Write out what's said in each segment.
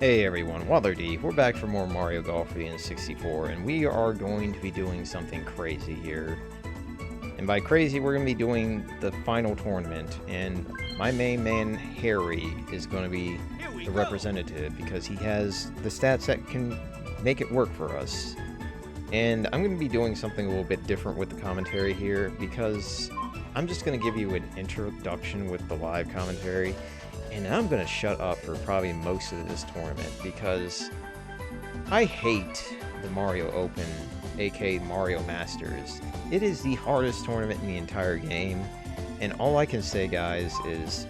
Hey everyone, Waddler-D. We're back for more Mario Golf for the N64, and we are going to be doing something crazy here. And by crazy, we're going to be doing the final tournament, and my main man, Harry, is going to be the representative, because he has the stats that can make it work for us. And I'm going to be doing something a little bit different with the commentary here, because I'm just going to give you an introduction with the live commentary, and I'm going to shut up for probably most of this tournament, because I hate the Mario Open, aka Mario Masters. It is the hardest tournament in the entire game, and all I can say, guys, is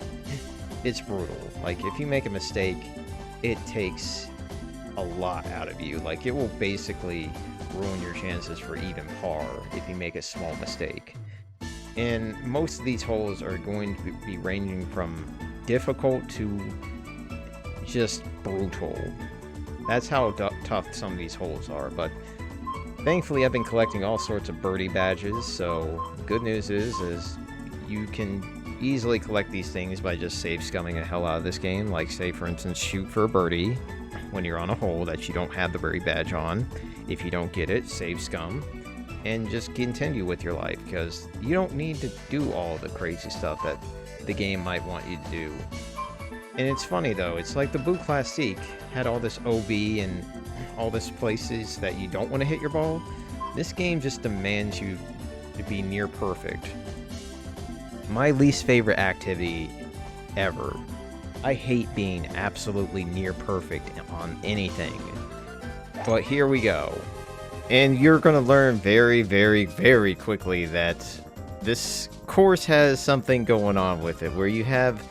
it's brutal. Like, if you make a mistake, it takes a lot out of you. Like, it will basically ruin your chances for even par if you make a small mistake. And most of these holes are going to be ranging from difficult to just brutal. That's how tough some of these holes are, but thankfully I've been collecting all sorts of birdie badges, so the good news is you can easily collect these things by just save scumming the hell out of this game. Like, say for instance, shoot for a birdie when you're on a hole that you don't have the birdie badge on. If you don't get it, save scum and just continue with your life, because you don't need to do all the crazy stuff that the game might want you to do. And it's funny though, it's like the Boo Classique had all this OB and all this places that you don't want to hit your ball. This game just demands you to be near perfect. My least favorite activity ever. I hate being absolutely near perfect on anything. But here we go. And you're going to learn very, very, very quickly that this course has something going on with it, where you have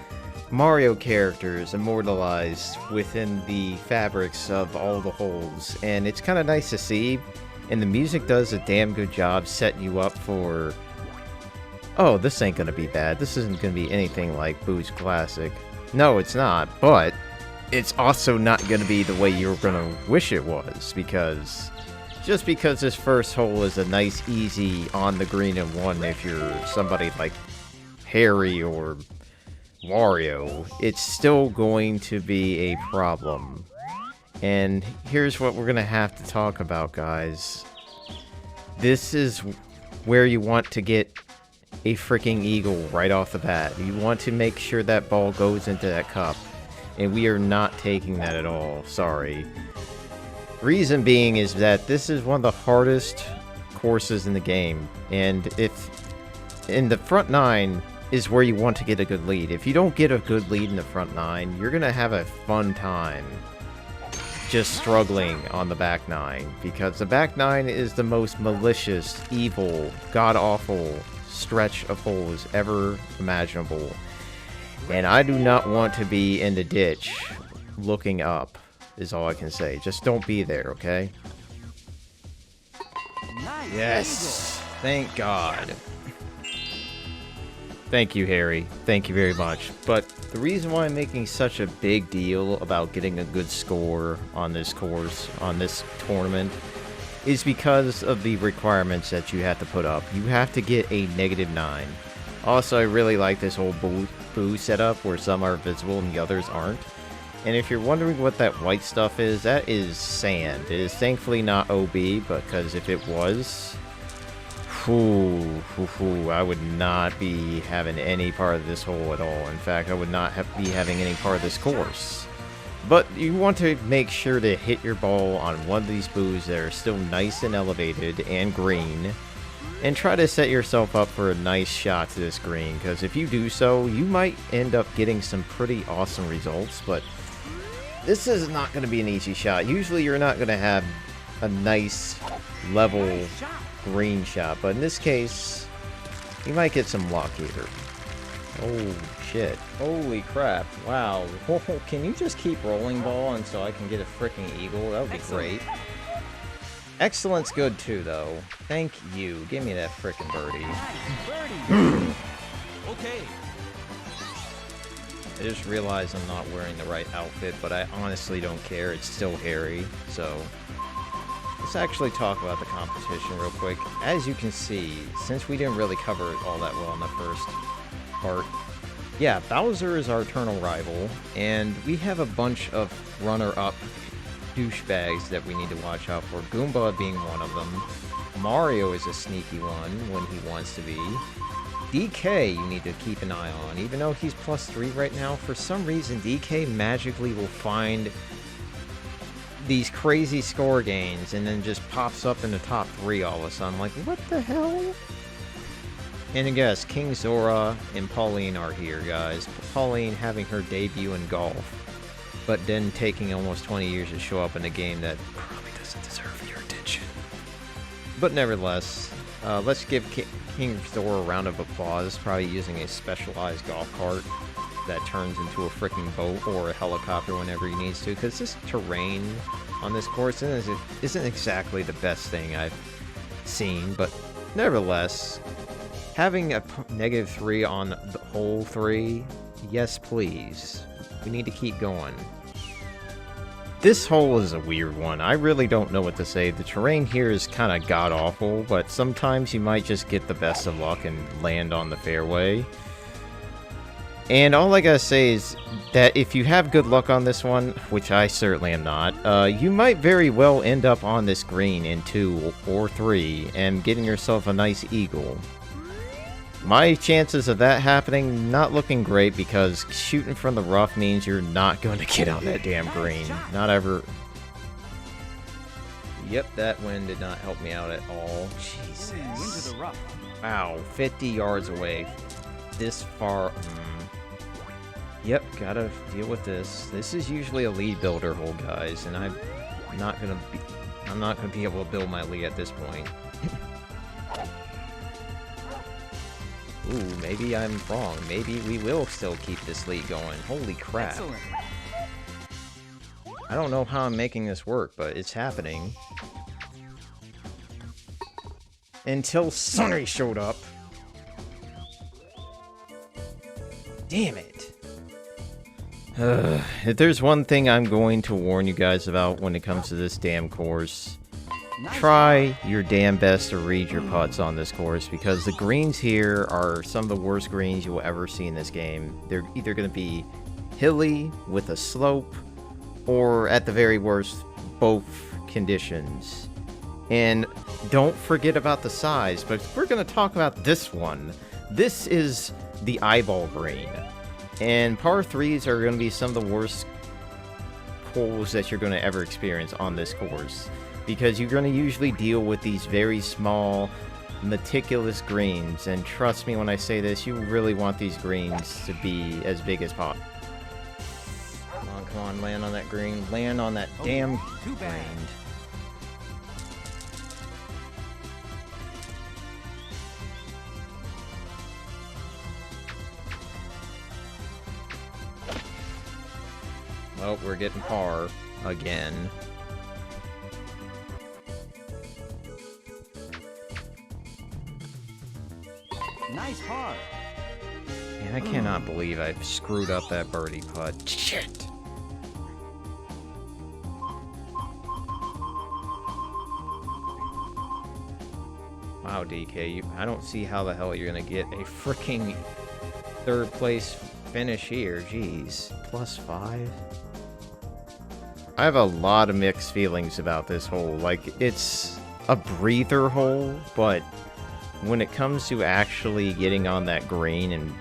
Mario characters immortalized within the fabrics of all the holes, and it's kind of nice to see, and the music does a damn good job setting you up for, oh, this ain't gonna be bad, this isn't gonna be anything like Boo's Classic. No, it's not, but it's also not gonna be the way you're gonna wish it was, because just because this first hole is a nice, easy, on the green and one if you're somebody like Harry or Wario, it's still going to be a problem. And here's what we're going to have to talk about, guys. This is where you want to get a freaking eagle right off the bat. You want to make sure that ball goes into that cup. And we are not taking that at all. Sorry. Reason being is that this is one of the hardest courses in the game, and if in the front nine is where you want to get a good lead. If you don't get a good lead in the front nine, you're gonna have a fun time just struggling on the back nine, because the back nine is the most malicious, evil, god-awful stretch of holes ever imaginable, and I do not want to be in the ditch looking up. Is all I can say. Just don't be there, okay? Nice. Yes! Thank God. Thank you, Harry. Thank you very much. But the reason why I'm making such a big deal about getting a good score on this course, on this tournament, is because of the requirements that you have to put up. You have to get a -9. Also, I really like this whole boo setup where some are visible and the others aren't. And if you're wondering what that white stuff is, that is sand. It is thankfully not OB, because if it was, I would not be having any part of this hole at all. In fact, I would not be having any part of this course. But you want to make sure to hit your ball on one of these boos that are still nice and elevated and green, and try to set yourself up for a nice shot to this green, because if you do so, you might end up getting some pretty awesome results. But this is not going to be an easy shot. Usually you're not going to have a nice, level, green shot. But in this case, you might get some luck here. Oh, shit. Holy crap. Wow. Can you just keep rolling ball and so I can get a freaking eagle? That would be great. Excellent's good too, though. Thank you. Give me that freaking birdie. Birdie. Okay. I just realized I'm not wearing the right outfit, but I honestly don't care. It's still hairy, so let's actually talk about the competition real quick. As you can see, since we didn't really cover it all that well in the first part, Yeah, Bowser is our eternal rival, and we have a bunch of runner-up douchebags that we need to watch out for. Goomba being one of them. Mario is a sneaky one when he wants to be. DK you need to keep an eye on. Even though he's +3 right now, for some reason DK magically will find these crazy score gains and then just pops up in the top 3 all of a sudden. Like, what the hell? And I guess King Zora and Pauline are here, guys. Pauline having her debut in golf, but then taking almost 20 years to show up in a game that probably doesn't deserve your attention. But nevertheless, let's give King Zora a round of applause, probably using a specialized golf cart that turns into a freaking boat or a helicopter whenever he needs to, because this terrain on this course isn't exactly the best thing I've seen, but nevertheless, having a -3 on the hole 3, yes please. We need to keep going. This hole is a weird one. I really don't know what to say. The terrain here is kind of god-awful, but sometimes you might just get the best of luck and land on the fairway. And all I gotta say is that if you have good luck on this one, which I certainly am not, you might very well end up on this green in 2 or 3 and getting yourself a nice eagle. My chances of that happening, not looking great, because shooting from the rough means you're not going to get on that damn green. Not ever. Yep, that wind did not help me out at all. Jesus. Into the rough. Wow, 50 yards away. This far. Yep, gotta deal with this. This is usually a lead builder hole, guys, and I'm not gonna be able to build my lead at this point. Ooh, maybe I'm wrong. Maybe we will still keep this lead going. Holy crap. Excellent. I don't know how I'm making this work, but it's happening. Until Sonny showed up. Damn it. If there's one thing I'm going to warn you guys about when it comes to this damn course, try your damn best to read your putts on this course, because the greens here are some of the worst greens you will ever see in this game. They're either going to be hilly with a slope, or at the very worst, both conditions. And don't forget about the size, but we're going to talk about this one. This is the eyeball green. And par 3s are going to be some of the worst holes that you're going to ever experience on this course, because you're going to usually deal with these very small, meticulous greens, and trust me when I say this, you really want these greens to be as big as possible. Come on, land on that green. Land on that damn too bad. green. Well, we're getting par again. Nice par. Man, I cannot believe I screwed up that birdie putt. Shit! Wow, DK, I don't see how the hell you're gonna get a freaking 3rd place finish here. Jeez. +5? I have a lot of mixed feelings about this hole. Like, it's a breather hole, but when it comes to actually getting on that green in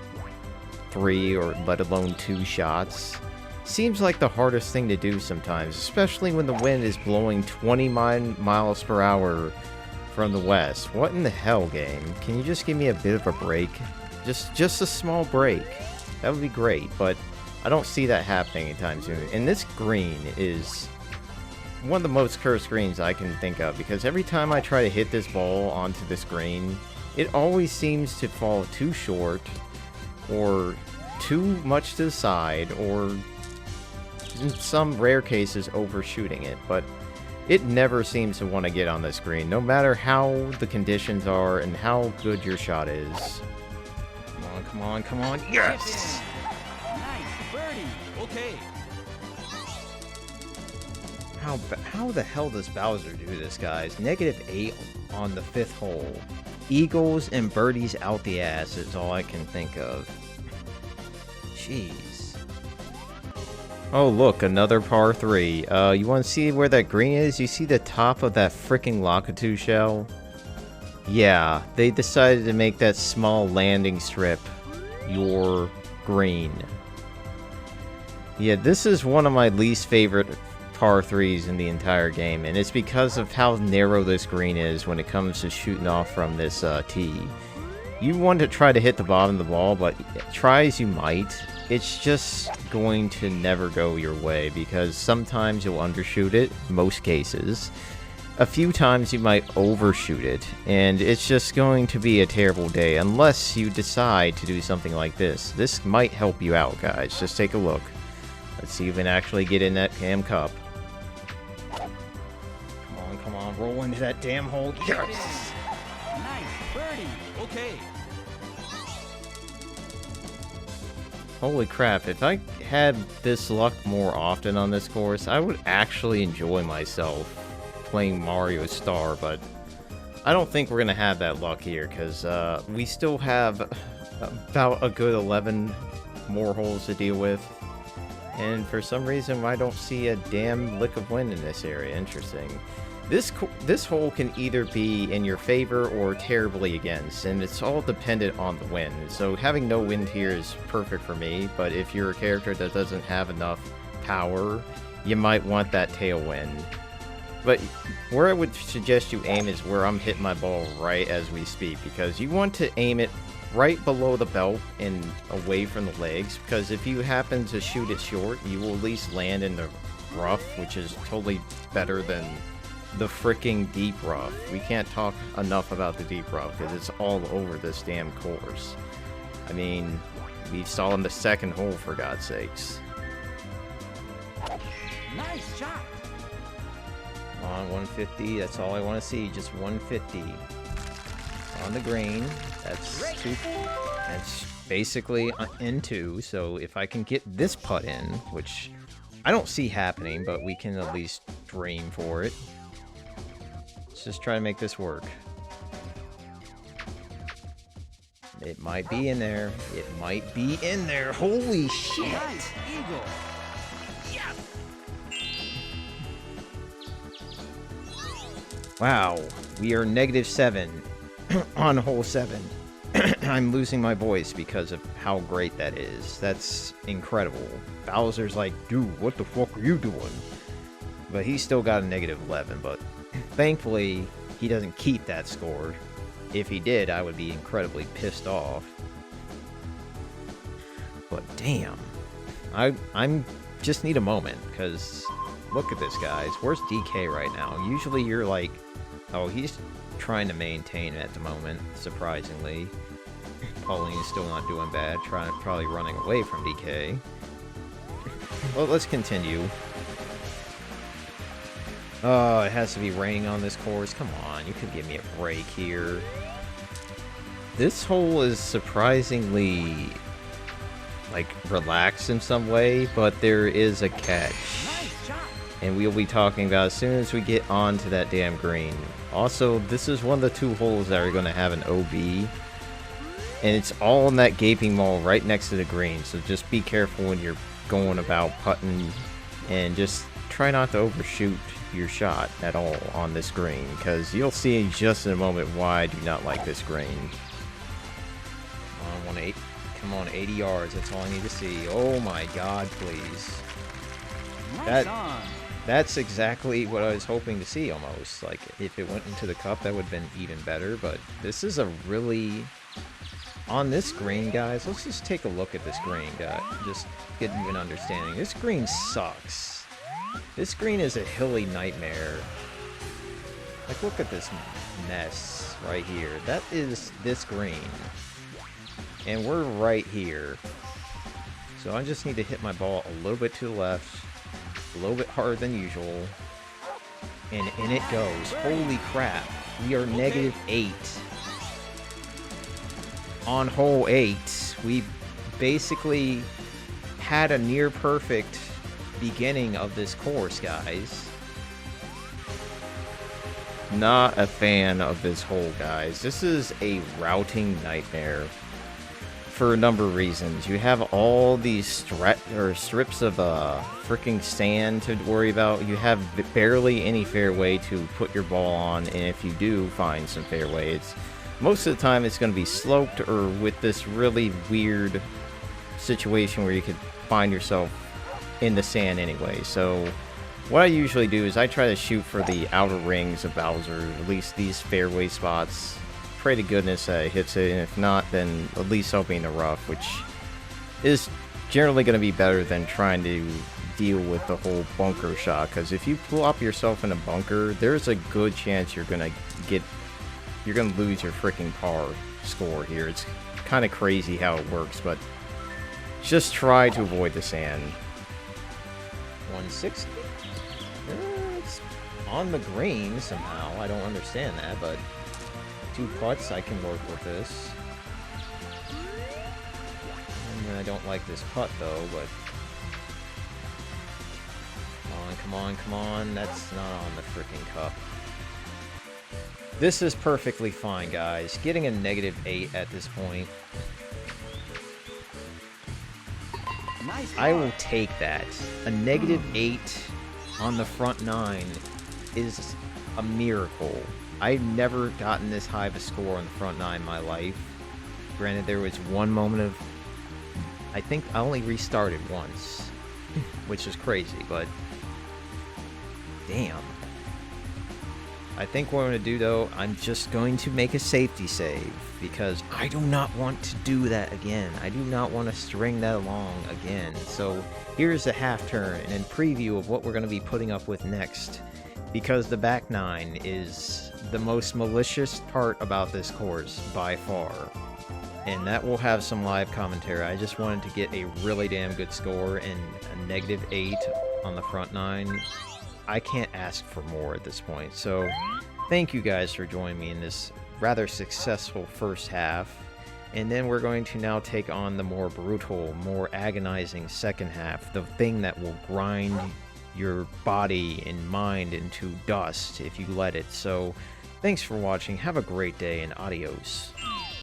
3 or let alone 2 shots, seems like the hardest thing to do sometimes, especially when the wind is blowing 20 miles per hour from the west. What in the hell, game? Can you just give me a bit of a break? Just a small break. That would be great, but I don't see that happening anytime soon. And this green is one of the most cursed greens I can think of, because every time I try to hit this ball onto this green, it always seems to fall too short, or too much to the side, or in some rare cases overshooting it. But it never seems to want to get on this green, no matter how the conditions are and how good your shot is. Come on, come on, come on. Yes! Nice birdie. Okay. How the hell does Bowser do this, guys? -8 on the 5th hole. Eagles and birdies out the ass is all I can think of. jeez. Oh, look, another par 3. You want to see where that green is? You see the top of that frickin' Lakitu shell? Yeah, they decided to make that small landing strip your green. Yeah, this is one of my least favorite par 3s in the entire game, and it's because of how narrow this green is when it comes to shooting off from this tee. You want to try to hit the bottom of the ball, but try as you might, it's just going to never go your way, because sometimes you'll undershoot it, most cases. A few times you might overshoot it, and it's just going to be a terrible day unless you decide to do something like this. This might help you out, guys. Just take a look. Let's see if we can actually get in that damn cup. Come on, roll into that damn hole. Yes! Nice birdie. Okay. Holy crap, if I had this luck more often on this course, I would actually enjoy myself playing Mario Star, but I don't think we're going to have that luck here, because we still have about a good 11 more holes to deal with, and for some reason I don't see a damn lick of wind in this area. Interesting. This hole can either be in your favor or terribly against, and it's all dependent on the wind. So having no wind here is perfect for me, but if you're a character that doesn't have enough power, you might want that tailwind. But where I would suggest you aim is where I'm hitting my ball right as we speak, because you want to aim it right below the belt and away from the legs, because if you happen to shoot it short, you will at least land in the rough, which is totally better than the freaking deep rough. We can't talk enough about the deep rough because it's all over this damn course. I mean, we saw in the second hole, for God's sakes. Nice shot. Come on, 150. That's all I want to see. Just 150 on the green. That's two. That's basically in 2. So if I can get this putt in, which I don't see happening, but we can at least dream for it. Let's just try to make this work. It might be in there. It might be in there. Holy shit! Nice eagle. Yes. Wow, we are -7 on hole 7. I'm losing my voice because of how great that is. That's incredible. Bowser's like, dude, what the fuck are you doing? But he's still got a -11, but thankfully, he doesn't keep that score. If he did, I would be incredibly pissed off. But damn, I'm just need a moment, because look at this, guys. Where's DK right now? Usually you're like, oh, he's trying to maintain at the moment, surprisingly. Pauline is still not doing bad, probably running away from DK. Well, let's continue. Oh, it has to be raining on this course. Come on, you could give me a break here. This hole is surprisingly, like, relaxed in some way, but there is a catch. And we'll be talking about as soon as we get onto that damn green. Also, this is one of the 2 holes that are going to have an OB. And it's all in that gaping maw right next to the green, so just be careful when you're going about putting, and just try not to overshoot your shot at all on this green, because you'll see just in a moment why I do not like this green. Come on, 80 yards, that's all I need to see. Oh my god, please. Nice on. That's exactly what I was hoping to see, almost. Like, if it went into the cup, that would have been even better, but this is a really... On this green, guys, let's just take a look at this green, guys. Just get an understanding. This green sucks. This green is a hilly nightmare. Like, look at this mess right here. That is this green. And we're right here. So I just need to hit my ball a little bit to the left. A little bit harder than usual. And in it goes. Holy crap. We are -8. On hole 8, we basically had a near perfect beginning of this course, guys. Not a fan of this hole, guys. This is a routing nightmare. for a number of reasons. You have all these strips of freaking sand to worry about. You have barely any fairway to put your ball on, and if you do find some fairway, it's most of the time it's going to be sloped or with this really weird situation where you could find yourself in the sand anyway. So what I usually do is I try to shoot for the outer rings of Bowser, at least these fairway spots. Pray to goodness that it hits it, and if not, then at least hoping the rough, which is generally going to be better than trying to deal with the whole bunker shot, because if you plop yourself in a bunker, there's a good chance you're going to lose your freaking par score here. It's kind of crazy how it works, but just try to avoid the sand. 160? It's on the green somehow. I don't understand that, but 2 putts, I can work with this. And I don't like this putt though, but come on, come on. That's not on the freaking cup. This is perfectly fine, guys. Getting a -8 at this point. Nice I par. will take that. A -8 on the front 9 is a miracle. I've never gotten this high of a score on the front 9 in my life. Granted, there was one moment of... I think I only restarted once, which is crazy, but... Damn. I think what I'm going to do, though, I'm just going to make a safety save, because I do not want to do that again. I do not want to string that along again. So here's a half turn and a preview of what we're going to be putting up with next, because the back 9 is the most malicious part about this course by far. And that will have some live commentary. I just wanted to get a really damn good score, and a -8 on the front 9. I can't ask for more at this point. So thank you guys for joining me in this rather successful first half. And then we're going to now take on the more brutal, more agonizing second half, the thing that will grind your body and mind into dust if you let it. So thanks for watching, have a great day, and adios.